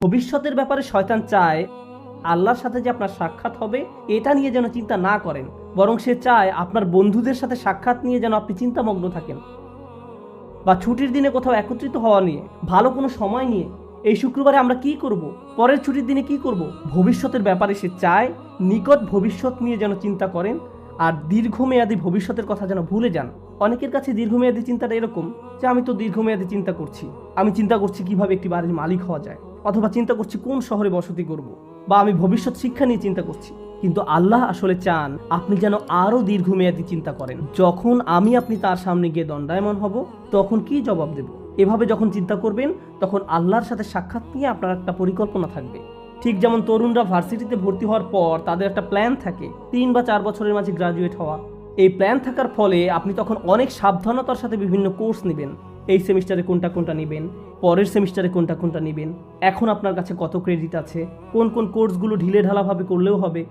ভবিষ্যতের ব্যাপারে শয়তান চায় আল্লাহর সাথে যে আপনার সাক্ষাৎ হবে এটা নিয়ে যেন চিন্তা না করেন, বরং সে চায় আপনার বন্ধুদের সাথে সাক্ষাৎ নিয়ে যেন আপনি চিন্তামগ্ন থাকেন, বা ছুটির দিনে কোথাও একত্রিত হওয়া নিয়ে, ভালো কোনো সময় নিয়ে, এই শুক্রবারে আমরা কি করব, পরের ছুটির দিনে কি করব। ভবিষ্যতের ব্যাপারে সে চায় নিকট ভবিষ্যৎ নিয়ে যেন চিন্তা করেন, আর দীর্ঘমেয়াদী ভবিষ্যতের কথা যেন ভুলে যান। অনেকের কাছে দীর্ঘমেয়াদী চিন্তাটা এরকম যে আমি তো দীর্ঘমেয়াদী চিন্তা করছি, আমি চিন্তা করছি কিভাবে একটি বাড়ির মালিক হওয়া যায়, অথবা চিন্তা করছি কোন শহরে বসতি করব, বা আমি ভবিষ্যৎ শিক্ষা নিয়ে চিন্তা করছি। কিন্তু আল্লাহ আসলে চান আপনি যেন আরো দীর্ঘমেয়াদী চিন্তা করেন। যখন আপনি তার সামনে গিয়ে দণ্ডায়মান হব তখন কি জবাব দেব, এভাবে যখন চিন্তা করবেন তখন আল্লাহর সাথে সাক্ষাৎ নিয়ে আপনার একটা পরিকল্পনা থাকবে। ঠিক যেমন তরুণরা ভার্সিটিতে ভর্তি হওয়ার পর তাদের একটা প্ল্যান থাকে 3 বা 4 বছরের মাঝে গ্রাজুয়েট হওয়া। এই প্ল্যান থাকার ফলে আপনি তখন অনেক সাবধানতার সাথে বিভিন্ন কোর্স নেবেন। এই সেমিস্টারে কোনটা কোনটা নেবেন, পরের সেমিস্টারে কোনটা কোনটা নেবেন, এখন আপনার কাছে কত ক্রেডিট আছে, কোন কোন কোর্সগুলো ঢিলে ঢালাভাবে করলেও হবে,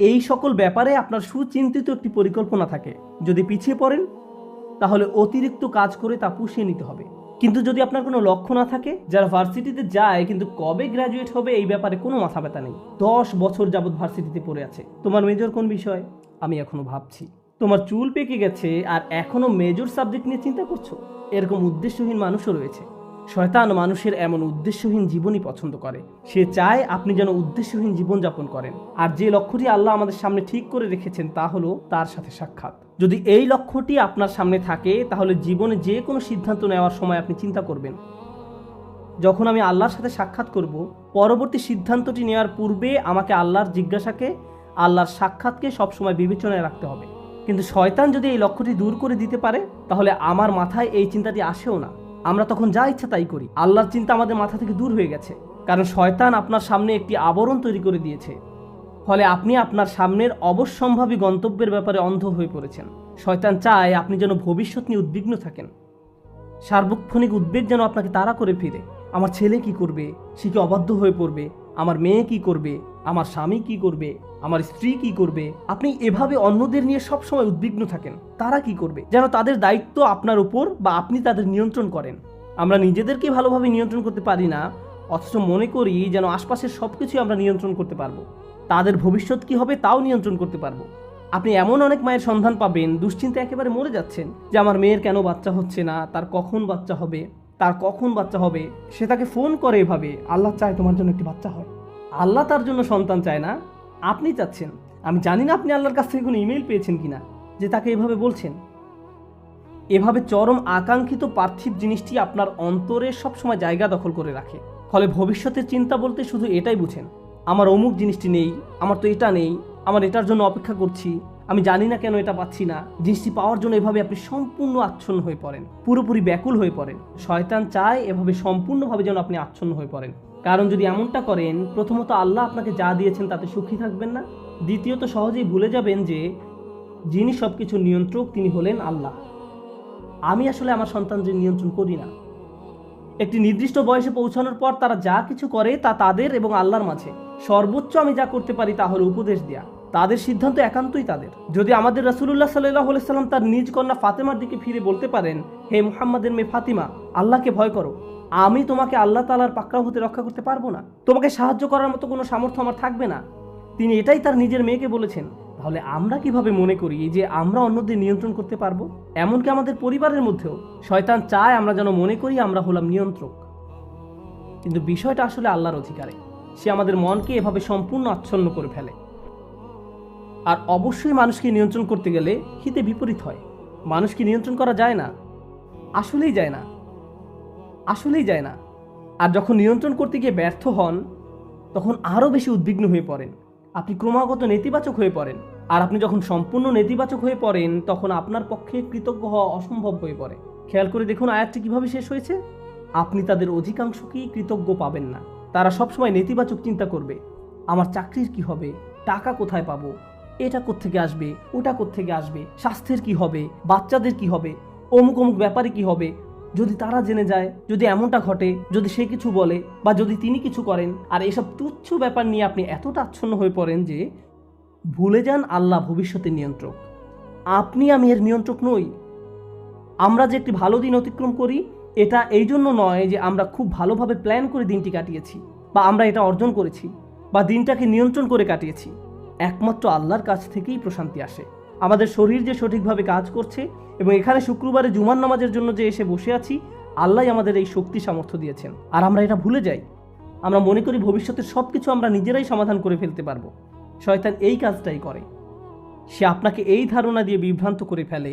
এই সকল ব্যাপারে আপনার সুচিন্তিত একটি পরিকল্পনা থাকে। যদি পিছিয়ে পড়েন তাহলে অতিরিক্ত কাজ করে তা পুষিয়ে নিতে হবে। কিন্তু যদি আপনার কোনো লক্ষ্য না থাকে, যারা ভার্সিটিতে যায় কিন্তু কবে গ্র্যাজুয়েট হবে এই ব্যাপারে কোনো মাথা ব্যথা নেই, 10 বছর যাবৎ ভার্সিটিতে পড়ে আছে, তোমার মেজর কোন বিষয় আমি এখনো ভাবছি, তোমার চুল পেকে গেছে আর এখনো মেজর সাবজেক্ট নিয়ে চিন্তা করছো, এরকম উদ্দেশ্যহীন মানুষও রয়েছে। শয়তান মানুষের এমন উদ্দেশ্যহীন জীবনই পছন্দ করে। সে চায় আপনি যেন উদ্দেশ্যহীন জীবনযাপন করেন। আর যে লক্ষ্যটি আল্লাহ আমাদের সামনে ঠিক করে রেখেছেন তা হলো তার সাথে সাক্ষাৎ। যদি এই লক্ষ্যটি আপনার সামনে থাকে তাহলে জীবনে যে কোনো সিদ্ধান্ত নেওয়ার সময় আপনি চিন্তা করবেন, যখন আমি আল্লাহর সাথে সাক্ষাৎ করব, পরবর্তী সিদ্ধান্তটি নেওয়ার পূর্বে আমাকে আল্লাহর জিজ্ঞাসাকে, আল্লাহর সাক্ষাৎকে সবসময় বিবেচনায় রাখতে হবে। কিন্তু শয়তান যদি এই লক্ষ্যটি দূর করে দিতে পারে তাহলে আমার মাথায় এই চিন্তাটি আসেও না, আমরা তখন যা ইচ্ছা তাই করি। আল্লাহর চিন্তা আমাদের মাথা থেকে দূর হয়ে গেছে, কারণ শয়তান আপনার সামনে একটি আবরণ তৈরি করে দিয়েছে। ফলে আপনি আপনার সামনের অবশ্যম্ভাবী গন্তব্যের ব্যাপারে অন্ধ হয়ে পড়েছেন। শয়তান চায় আপনি যেন ভবিষ্যৎ নিয়ে উদ্বিগ্ন থাকেন, সার্বক্ষণিক উদ্বেগ যেন আপনাকে তাড়া করে ফিরে। আমার ছেলে কি করবে, সে কি অবাধ্য হয়ে পড়বে, আমার মেয়ে কি করবে, আমার স্বামী কি করবে, আমার স্ত্রী কি করবে। আপনি এভাবে অন্যদের নিয়ে সবসময় উদ্বিগ্ন থাকেন, তারা কি করবে, যেন তাদের দায়িত্ব আপনার উপর বা আপনি তাদের নিয়ন্ত্রণ করেন। আমরা নিজেদেরকে ভালোভাবে নিয়ন্ত্রণ করতে পারি না, অথচ মনে করি যেন আশপাশের সবকিছু আমরা নিয়ন্ত্রণ করতে পারবো, তাদের ভবিষ্যৎ কি হবে তাও নিয়ন্ত্রণ করতে পারবো। আপনি এমন অনেক মায়ের সন্ধান পাবেন দুশ্চিন্তা একেবারে মরে যাচ্ছেন যে আমার মেয়ের কেন বাচ্চা হচ্ছে না, তার কখন বাচ্চা হবে, সে তাকে ফোন করে এভাবে, আল্লাহ চায় তোমার জন্য একটি বাচ্চা হয়। আল্লাহ তার জন্য সন্তান চায় না, আপনি চাচ্ছেন। আমি জানি না আপনি আল্লাহর কাছ থেকে কোনো ইমেল পেয়েছেন কিনা যে তাকে এভাবে বলছেন। এভাবে চরম আকাঙ্ক্ষিত পার্থিব জিনিসটি আপনার অন্তরে সবসময় জায়গা দখল করে রাখে। ফলে ভবিষ্যতের চিন্তা বলতে শুধু এটাই বুঝেন, আমার অমুক জিনিসটি নেই, আমার তো এটা নেই, আমার এটার জন্য অপেক্ষা করছি, আমি জানি না কেন এটা পাচ্ছি না। জিনিসটি পাওয়ার জন্য এভাবে আপনি সম্পূর্ণ আচ্ছন্ন হয়ে পড়েন, পুরোপুরি ব্যাকুল হয়ে পড়েন। শয়তান চায় এভাবে সম্পূর্ণভাবে যেন আপনি আচ্ছন্ন হয়ে পড়েন। কারণ যদি এমনটা করেন, প্রথমত আল্লাহ আপনাকে যা দিয়েছেন তাতে সুখী থাকবেন না, দ্বিতীয়ত সহজেই ভুলে যাবেন যে যিনি সবকিছু নিয়ন্ত্রক তিনি হলেন আল্লাহ। আমি আসলে আমার সন্তানদের নিয়ন্ত্রণ করি না। একটি নির্দিষ্ট বয়সে পৌঁছানোর পর তারা যা কিছু করে তা তাদের এবং আল্লাহর মাঝে। সর্বোচ্চ আমি যা করতে পারি তা হলো উপদেশ দেয়া, তাদের সিদ্ধান্ত একান্তই তাদের। যদি আমাদের রাসূলুল্লাহ সাল্লাল্লাহু আলাইহি সাল্লাম তার নিজ কন্যা ফাতেমার দিকে ফিরে বলতে পারেন, হে মুহাম্মাদের মেয়ে ফাতিমা, আল্লাহকে ভয় করো, আমি তোমাকে আল্লাহ তাআলার পাকড়াও হতে রক্ষা করতে পারবো না, তোমাকে সাহায্য করার মতো কোনো সামর্থ্য আমার থাকবে না, তিনি এটাই তার নিজের মেয়েকে বলেছেন। তাহলে আমরা কিভাবে মনে করি যে আমরা অন্যদের নিয়ন্ত্রণ করতে পারবো? এমনকি আমাদের পরিবারের মধ্যেও শয়তান চায় আমরা যেন মনে করি আমরা হলাম নিয়ন্ত্রক, কিন্তু বিষয়টা আসলে আল্লাহর অধিকারে। সে আমাদের মনকে এভাবে সম্পূর্ণ আচ্ছন্ন করে ফেলে। আর অবশ্যই মানুষকে নিয়ন্ত্রণ করতে গেলে হিতে বিপরীত হয়। মানুষকে নিয়ন্ত্রণ করা যায় না, আসলেই যায় না। আর যখন নিয়ন্ত্রণ করতে গিয়ে ব্যর্থ হন তখন আরও বেশি উদ্বিগ্ন হয়ে পড়েন, আপনি ক্রমাগত নেতিবাচক হয়ে পড়েন। আর আপনি যখন সম্পূর্ণ নেতিবাচক হয়ে পড়েন তখন আপনার পক্ষে কৃতজ্ঞ হওয়া অসম্ভব হয়ে পড়ে। খেয়াল করে দেখুন আয়াতটি কিভাবে শেষ হয়েছে। আপনি তাদের অধিকাংশকেই কৃতজ্ঞ পাবেন না, তারা সবসময় নেতিবাচক চিন্তা করবে। আমার চাকরির কি হবে, টাকা কোথায় পাবো, এটা কোত্থেকে আসবে, ওটা কোত্থেকে আসবে, স্বাস্থ্যের কি হবে, বাচ্চাদের কি হবে, অমুক অমুক ব্যাপারে কি হবে, যদি তারা জেনে যায়, যদি এমনটা ঘটে, যদি সে কিছু বলে বা যদি তিনি কিছু করেন। আর এসব তুচ্ছ ব্যাপার নিয়ে আপনি এতটা আচ্ছন্ন হয়ে পড়েন যে ভুলে যান আল্লাহ ভবিষ্যতের নিয়ন্ত্রক, আমি এর নিয়ন্ত্রক নই। আমরা যে একটি ভালো দিন অতিক্রম করি এটা এই জন্য নয় যে আমরা খুব ভালোভাবে প্ল্যান করে দিনটি কাটিয়েছি, বা আমরা এটা অর্জন করেছি বা দিনটাকে নিয়ন্ত্রণ করে কাটিয়েছি, একমাত্র আল্লাহর কাছ থেকেই প্রশান্তি আসে। আমাদের শরীর যে সঠিকভাবে কাজ করছে এবং এখানে শুক্রবারে জুমার নামাজের জন্য যে এসে বসে আছি, আল্লাহ আমাদের এই শক্তি সামর্থ্য দিয়েছেন। আর আমরা এটা ভুলে যাই। আমরা মনে করি ভবিষ্যতের সব কিছু আমরা নিজেরাই সমাধান করে ফেলতে পারবো। শয়তান এই কাজটাই করে। সে আপনাকে এই ধারণা দিয়ে বিভ্রান্ত করে ফেলে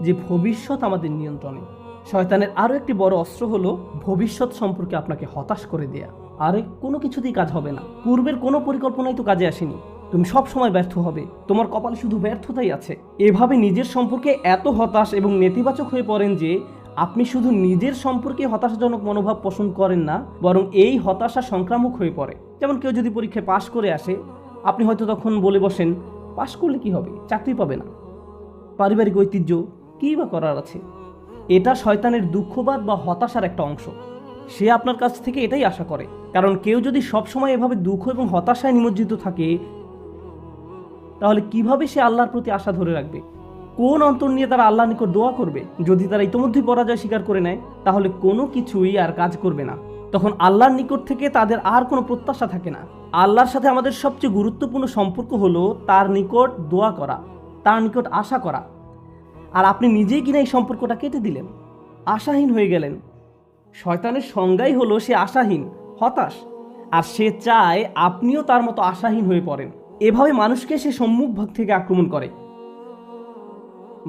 যে ভবিষ্যৎ আমাদের নিয়ন্ত্রণে। শয়তানের আরও একটি বড় অস্ত্র হলো ভবিষ্যৎ সম্পর্কে আপনাকে হতাশ করে দেয়া। আর কোনো কিছুতেই কাজ হবে না, পূর্বের কোনো পরিকল্পনাই তো কাজে আসেনি, তুমি সব সময় ব্যর্থ হবে, তোমার কপালে শুধু ব্যর্থতাই আছে। এভাবে নিজের সম্পর্কে এত হতাশ এবং নেতিবাচক হয়ে পড়েন যে আপনি শুধু নিজের সম্পর্কে হতাশাজনক মনোভাব পোষণ করেন না, বরং এই হতাশা সংক্রামক হয়ে পড়ে। যেমন কেউ যদি পরীক্ষায় পাশ করে আসে, আপনি হয়তো তখন বলে বসেন, পাশ করলে কি হবে, চাকরি পাবে না, পারিবারিক ঐতিহ্য, কী বা করার আছে। এটা শয়তানের দুঃখবাদ বা হতাশার একটা অংশ। সে আপনার কাছ থেকে এটাই আশা করে। কারণ কেউ যদি সবসময় এভাবে দুঃখ এবং হতাশায় নিমজ্জিত থাকে, তাহলে কিভাবে সে আল্লাহর প্রতি আশা ধরে রাখবে? কোন অন্তর নিয়ে তারা আল্লাহর নিকট দোয়া করবে? যদি তারা ইতিমধ্যেই পরাজয় স্বীকার করে নেয়, তাহলে কোনো কিছুই আর কাজ করবে না। তখন আল্লাহর নিকট থেকে তাদের আর কোনো প্রত্যাশা থাকে না। আল্লাহর সাথে আমাদের সবচেয়ে গুরুত্বপূর্ণ সম্পর্ক হলো তার নিকট দোয়া করা, তার নিকট আশা করা। আর আপনি নিজেই কিনা এই সম্পর্কটা কেটে দিলেন, আশাহীন হয়ে গেলেন। শয়তানের সংজ্ঞাই হলো সে আশাহীন, হতাশ, আর সে চায় আপনিও তার মতো আশাহীন হয়ে পড়েন। এভাবে মানুষকে সে সম্মুখ ভাগ থেকে আক্রমণ করে।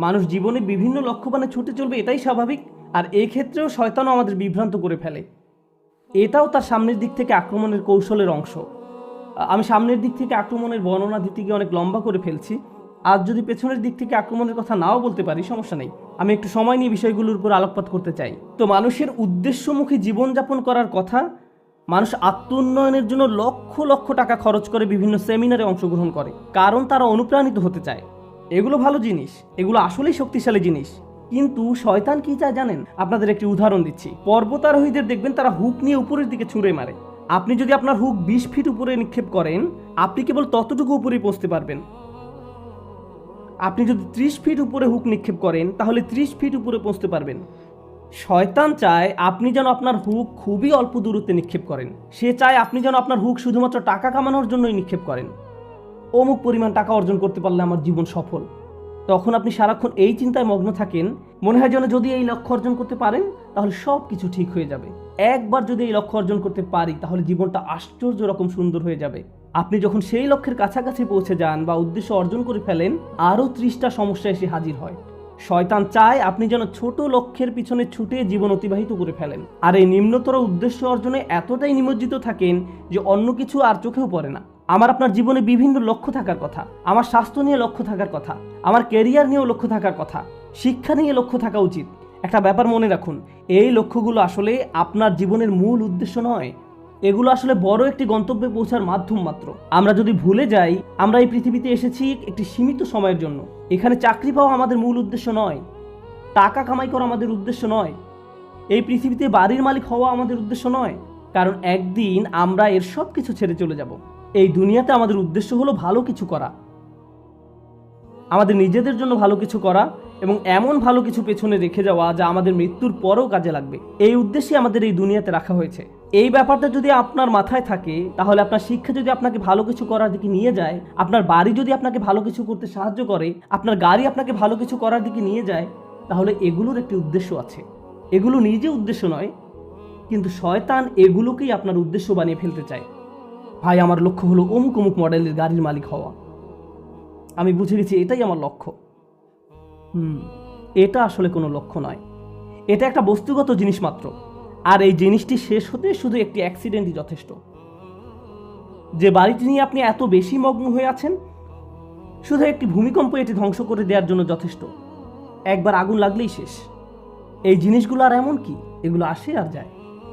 মানুষ জীবনে বিভিন্ন লক্ষ্যবানে ছুটে চলবে, এটাই স্বাভাবিক। আর এই ক্ষেত্রেও শয়তানও আমাদের বিভ্রান্ত করে ফেলে। এটাও তার সামনের দিক থেকে আক্রমণের কৌশলের অংশ। আমি সামনের দিক থেকে আক্রমণের বর্ণনা দিতে গিয়ে অনেক লম্বা করে ফেলছি। আজ যদি পেছনের দিক থেকে আক্রমণের কথা নাও বলতে পারি, সমস্যা নেই, আমি একটু সময় নিয়ে বিষয়গুলোর উপর আলোকপাত করতে চাই। তো মানুষের উদ্দেশ্যমুখী জীবনযাপন করার কথা। মানুষ আত্ম উন্নয়নের জন্য লক্ষ লক্ষ টাকা খরচ করে বিভিন্ন সেমিনারে অংশগ্রহণ করে, কারণ তারা অনুপ্রাণিত হতে চায়। এগুলো ভালো জিনিস, এগুলো আসলেই শক্তিশালী জিনিস। কিন্তু শয়তান কি চায় জানেন? আপনাদের একটি উদাহরণ দিচ্ছি। পর্বতারোহীদের দেখবেন তারা হুক নিয়ে উপরের দিকে ছুঁড়ে মারে। আপনি যদি আপনার হুক 20 ফিট উপরে নিক্ষেপ করেন, আপনি কেবল ততটুকু উপরেই পৌঁছতে পারবেন। আপনি যদি 30 ফিট উপরে হুক নিক্ষেপ করেন, তাহলে 30 ফিট উপরে পৌঁছতে পারবেন। শয়তান চায় আপনি যেন আপনার হুক খুবই অল্প দূরত্বে নিক্ষেপ করেন। সে চায় আপনি যেন আপনার হুক শুধুমাত্র টাকা কামানোর জন্যই নিক্ষেপ করেন। অমুক পরিমাণ টাকা অর্জন করতে পারলে আমার জীবন সফল। তখন আপনি সারাক্ষণ এই চিন্তায় মগ্ন থাকেন, মনে হয় যেন যদি এই লক্ষ্য অর্জন করতে পারেন তাহলে সব কিছু ঠিক হয়ে যাবে। একবার যদি এই লক্ষ্য অর্জন করতে পারি, তাহলে জীবনটা আশ্চর্য রকম সুন্দর হয়ে যাবে। আপনি যখন সেই লক্ষ্যের কাছাকাছি পৌঁছে যান বা উদ্দেশ্য অর্জন করে ফেলেন, আরও 30টা সমস্যা এসে হাজির হয়। শয়তান চায় আপনি যেন ছোট লক্ষ্যের পিছনে ছুটে জীবন অতিবাহিত করে ফেলেন, আর এই নিম্নতর উদ্দেশ্য অর্জনে এতটাই নিমজ্জিত থাকেন যে অন্য কিছু আর চোখেও পড়ে না। আমার আপনার জীবনে বিভিন্ন লক্ষ্য থাকার কথা, আমার স্বাস্থ্য নিয়ে লক্ষ্য থাকার কথা, আমার ক্যারিয়ার নিয়েও লক্ষ্য থাকার কথা, শিক্ষা নিয়ে লক্ষ্য থাকা উচিত। একটা ব্যাপার মনে রাখুন, এই লক্ষ্যগুলো আসলে আপনার জীবনের মূল উদ্দেশ্য নয়। এগুলো আসলে বড় একটি গন্তব্যে পৌঁছার মাধ্যম মাত্র। আমরা যদি ভুলে যাই আমরা এই পৃথিবীতে এসেছি একটি সীমিত সময়ের জন্য, এখানে চাকরি পাওয়া আমাদের মূল উদ্দেশ্য নয়, টাকা কামাই করা আমাদের উদ্দেশ্য নয়, এই পৃথিবীতে বাড়ির মালিক হওয়া আমাদের উদ্দেশ্য নয়। কারণ একদিন আমরা এর সব কিছু ছেড়ে চলে যাব। এই দুনিয়াতে আমাদের উদ্দেশ্য হলো ভালো কিছু করা, আমাদের নিজেদের জন্য ভালো কিছু করা এবং এমন ভালো কিছু পেছনে রেখে যাওয়া যা আমাদের মৃত্যুর পরেও কাজে লাগবে। এই উদ্দেশ্যে আমাদের এই দুনিয়াতে রাখা হয়েছে। এই ব্যাপারটা যদি আপনার মাথায় থাকে, তাহলে আপনার শিক্ষা যদি আপনাকে ভালো কিছু করার দিকে নিয়ে যায়, আপনার বাড়ি যদি আপনাকে ভালো কিছু করতে সাহায্য করে, আপনার গাড়ি আপনাকে ভালো কিছু করার দিকে নিয়ে যায়, তাহলে এগুলোর একটি উদ্দেশ্য আছে। এগুলো নিজে উদ্দেশ্য নয়, কিন্তু শয়তান এগুলোকেই আপনার উদ্দেশ্য বানিয়ে ফেলতে চায়। ভাই, আমার লক্ষ্য হলো অমুক অমুক মডেলের গাড়ির মালিক হওয়া। আমি বুঝে গেছি এটাই আমার লক্ষ্য। এটা আসলে কোনো লক্ষ্য নয়, এটা একটা বস্তুগত জিনিস মাত্র। আর এই জিনিসটি শেষ হতে শুধু একটি অ্যাক্সিডেন্টই যথেষ্ট। যে বাড়িটি নিয়ে আপনি এত বেশি মগ্ন হয়ে আছেন, শুধু একটি ভূমিকম্প এটি ধ্বংস করে দেওয়ার জন্য যথেষ্ট। একবার আগুন লাগলেই শেষ। এই জিনিসগুলো আর এমন কি, এগুলো আসে আর যায়।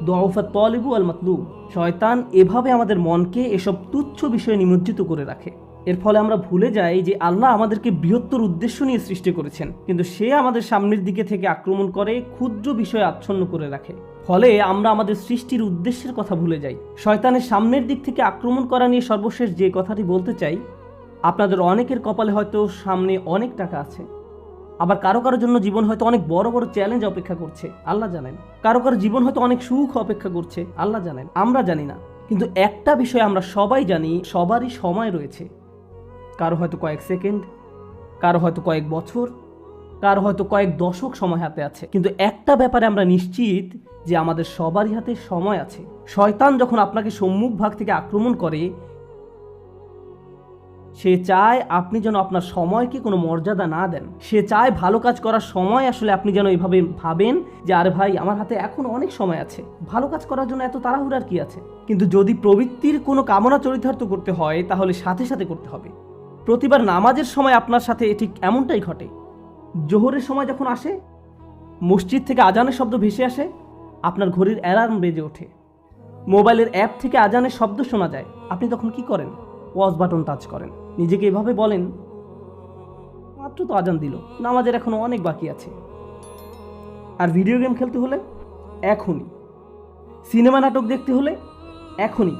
দুআফা তালিবু আল মাতলুব। শয়তান এভাবে আমাদের মনকে এসব তুচ্ছ বিষয়ে নিমজ্জিত করে রাখে। এর ফলে আমরা ভুলে যাই যে আল্লাহ আমাদেরকে বৃহত্তর উদ্দেশ্য নিয়ে সৃষ্টি করেছেন, কিন্তু সে আমাদের সামনের দিকে থেকে আক্রমণ করে ক্ষুদ্র বিষয়ে আচ্ছন্ন করে রাখে। ফলে আমরা আমাদের সৃষ্টির উদ্দেশ্যের কথা ভুলে যাই। শয়তানের সামনের দিক থেকে আক্রমণ করা নিয়ে সর্বশেষ যে কথাটি বলতে চাই, আপনাদের অনেকের কপালে হয়তো সামনে অনেক টাকা আছে, আবার কারো কারোর জন্য জীবন হয়তো অনেক বড় বড় চ্যালেঞ্জ অপেক্ষা করছে, আল্লাহ জানেন। কারো কারো জীবন হয়তো অনেক সুখ অপেক্ষা করছে, আল্লাহ জানেন, আমরা জানি না। কিন্তু একটা বিষয় আমরা সবাই জানি, সবারই সময় রয়েছে। কারো হয়তো কয়েক সেকেন্ড, কারো হয়তো কয়েক বছর, কারো হয়তো কয়েক দশক সময় হাতে আছে। কিন্তু একটা ব্যাপারে আমরা নিশ্চিত যে আমাদের সবারই হাতে সময় আছে। শয়তান যখন আপনাকে সম্মুখ ভাগ থেকে আক্রমণ করে, সে চায় আপনি যেন আপনার সময়কে কোনো মর্যাদা না দেন। সে চায় ভালো কাজ করার সময় আসলে আপনি যেন এভাবে ভাবেন যে আরে ভাই, আমার হাতে এখন অনেক সময় আছে, ভালো কাজ করার জন্য এত তাড়াহুড়ার কি আছে। কিন্তু যদি প্রবৃত্তির কোনো কামনা চরিতার্থ করতে হয় তাহলে সাথে সাথে করতে হবে। প্রতিবার নামাজের সময় আপনার সাথে ঠিক এমনটাই ঘটে। জোহরের সময় যখন আসে, মসজিদ থেকে আজানের শব্দ ভেসে আসে, আপনার ঘড়ির অ্যালার্ম বেজে ওঠে, মোবাইলের অ্যাপ থেকে আজানের শব্দ শোনা যায়, আপনি তখন কি করেন? পজ বাটন টাচ করেন, নিজেকে এভাবে বলেন মাত্র তো আজান দিল, নামাজের এখনো অনেক বাকি আছে। আর ভিডিও গেম খেলতে হলে এখনই, সিনেমা নাটক দেখতে হলে এখনই,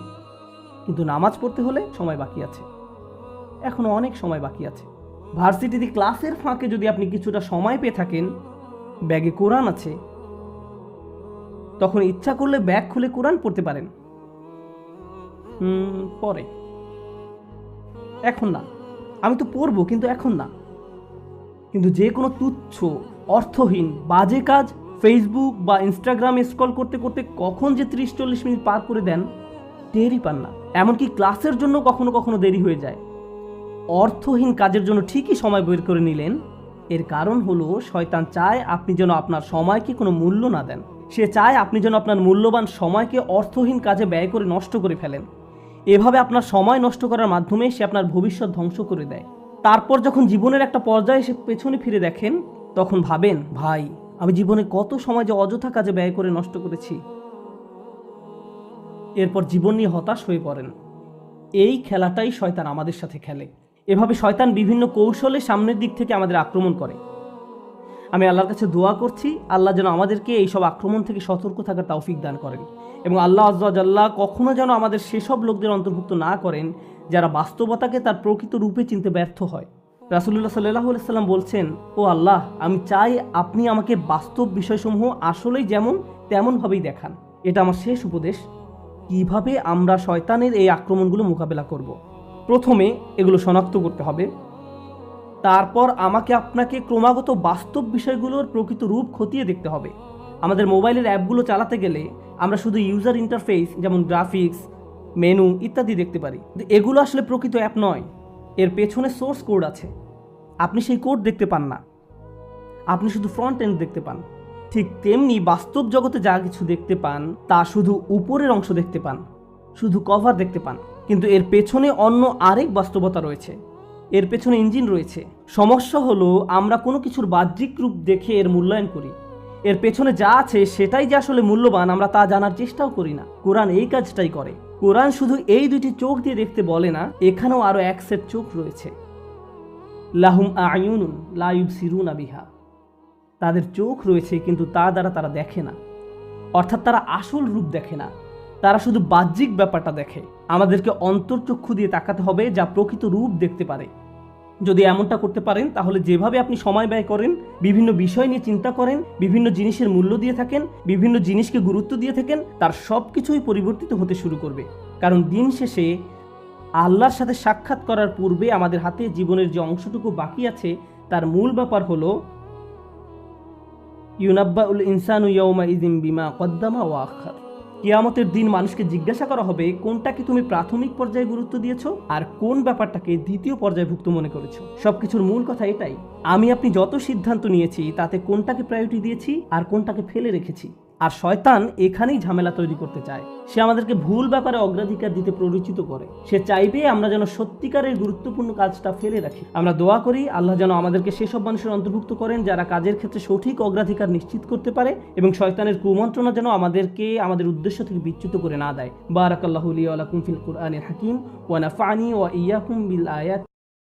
কিন্তু নামাজ পড়তে হলে সময় বাকি আছে, এখনো অনেক সময় বাকি আছে। ভার্সিটিতে ক্লাসের ফাঁকে যদি আপনি কিছুটা সময় পেয়ে থাকেন, ব্যাগে কোরআন আছে, তখন ইচ্ছা করলে ব্যাগ খুলে কোরআন পড়তে পারেন। পরে, এখন না, আমি তো পড়বো কিন্তু এখন না। কিন্তু যে কোনো তুচ্ছ, অর্থহীন, বাজে কাজ ফেসবুক বা ইনস্টাগ্রামে স্ক্রল করতে করতে কখন যে 30-40 মিনিট পার করে দেন টেরই পান না। এমনকি ক্লাসের জন্য কখনো কখনো দেরি হয়ে যায়। অর্থহীন কাজের জন্য ঠিকই সময় বের করে নিলেন, এর কারণ হলো শয়তান চায় আপনি যেন আপনার সময়কে কোনো মূল্য না দেন। সে চায় আপনি যেন আপনার মূল্যবান সময়কে অর্থহীন কাজে ব্যয় করে নষ্ট করে ফেলেন। এভাবে আপনার সময় নষ্ট করার মাধ্যমে সে আপনার ভবিষ্যৎ ধ্বংস করে দেয়। তারপর যখন জীবনের একটা পর্যায়ে এসে পেছনে ফিরে দেখেন, তখন ভাবেন ভাই, আমি জীবনে কত সময় যে অযথা কাজে ব্যয় করে নষ্ট করেছি। এরপর জীবন নিয়ে হতাশ হয়ে পড়েন। এই খেলাটাই শয়তান আমাদের সাথে খেলে। এভাবে শয়তান বিভিন্ন কৌশলে সামনের দিক থেকে আমাদের আক্রমণ করে। আমি আল্লাহর কাছে দোয়া করছি, আল্লাহ যেন আমাদেরকে এইসব আক্রমণ থেকে সতর্ক থাকার তৌফিক দান করেন, এবং আল্লাহ আযজা ওয়া জাল্লা কখনো যেন আমাদের সেসব লোকদের অন্তর্ভুক্ত না করেন যারা বাস্তবতাকে তার প্রকৃত রূপে চিনতে ব্যর্থ হয়। রাসূলুল্লাহ সাল্লাল্লাহু আলাইহি ওয়াসাল্লাম বলছেন, ও আল্লাহ, আমি চাই আপনি আমাকে বাস্তব বিষয়সমূহ আসলেই যেমন তেমনভাবেই দেখান। এটা আমার শেষ উপদেশ। কিভাবে আমরা শয়তানের এই আক্রমণগুলো মোকাবেলা করব? প্রথমে এগুলো শনাক্ত করতে হবে। তারপর আমাকে আপনাকে ক্রমাগত বাস্তব বিষয়গুলোর প্রকৃত রূপ খতিয়ে দেখতে হবে। আমাদের মোবাইলের অ্যাপগুলো চালাতে গেলে আমরা শুধু ইউজার ইন্টারফেস যেমন গ্রাফিক্স, মেনু ইত্যাদি দেখতে পারি, কিন্তু এগুলো আসলে প্রকৃত অ্যাপ নয়। এর পেছনে সোর্স কোড আছে, আপনি সেই কোড দেখতে পান না, আপনি শুধু ফ্রন্ট এন্ড দেখতে পান। ঠিক তেমনি বাস্তব জগতে যা কিছু দেখতে পান তা শুধু উপরের অংশ দেখতে পান, শুধু কভার দেখতে পান, কিন্তু এর পেছনে অন্য আরেক বাস্তবতা রয়েছে, এর পেছনে ইঞ্জিন রয়েছে। সমস্যা হলো আমরা কোনো কিছুর বাহ্যিক রূপ দেখে এর মূল্যায়ন করি, এর পেছনে যা আছে সেটাই যে আসলে মূল্যবান আমরা তা জানার চেষ্টাও করি না। কোরআন এই কাজটাই করে। কোরআন শুধু এই দুইটি চোখ দিয়ে দেখতে বলে না, এখানেও আরো এক সেট চোখ রয়েছে। লাহুম আয়ুনুন লা ইউবসিরুনা বিহা, তাদের চোখ রয়েছে কিন্তু তা দ্বারা তারা দেখে না, অর্থাৎ তারা আসল রূপ দেখে না, তারা শুধু বাহ্যিক ব্যাপারটা দেখে। আমাদেরকে অন্তর্চক্ষু দিয়ে তাকাতে হবে যা প্রকৃত রূপ দেখতে পারে। যদি এমনটা করতে পারেন তাহলে যেভাবে আপনি সময় ব্যয় করেন, বিভিন্ন বিষয় নিয়ে চিন্তা করেন, বিভিন্ন জিনিসের মূল্য দিয়ে থাকেন, বিভিন্ন জিনিসকে গুরুত্ব দিয়ে থাকেন, তার সব কিছুই পরিবর্তিত হতে শুরু করবে। কারণ দিন শেষে আল্লাহর সাথে সাক্ষাৎ করার পূর্বে আমাদের হাতে জীবনের যে অংশটুকু বাকি আছে তার মূল ব্যাপার হলো ইউনাব্বাউল ইনসানু ইয়াউমা ইযিন বিমা কদ্দামা ওয়া আখার। কিয়ামতের দিন মানুষকে জিজ্ঞাসা করা হবে কোনটাকে তুমি প্রাথমিক পর্যায়ে গুরুত্ব দিয়েছো আর কোন ব্যাপারটাকে দ্বিতীয় পর্যায়ভুক্ত মনে করেছো। সবকিছুর মূল কথা এটাই, আমি আপনি যত সিদ্ধান্ত নিয়েছি তাতে কোনটাকে প্রায়োরিটি দিয়েছি আর কোনটাকে ফেলে রেখেছি। আর শয়তান এখানেই ঝামেলা তৈরি করতে চায়। সে আমাদেরকে ভুল ব্যাপারে অগ্রাধিকার দিতে প্ররোচিত করে। সে চাইবে আমরা যেন সত্যিকারের গুরুত্বপূর্ণ কাজটা ফেলে রাখি। আমরা দোয়া করি আল্লাহ যেন আমাদেরকে সেসব মানুষের অন্তর্ভুক্ত করেন যারা কাজের ক্ষেত্রে সঠিক অগ্রাধিকার নিশ্চিত করতে পারে, এবং শয়তানের কুমন্ত্রণা যেন আমাদেরকে আমাদের উদ্দেশ্য থেকে বিচ্যুত করে না দেয়। বারাকাল্লাহু লি ওয়া লাকুম ফিল কুরআনিল হাকিম ওয়া নাফা'নি ওয়া ইয়্যাকুম বিল আয়াত।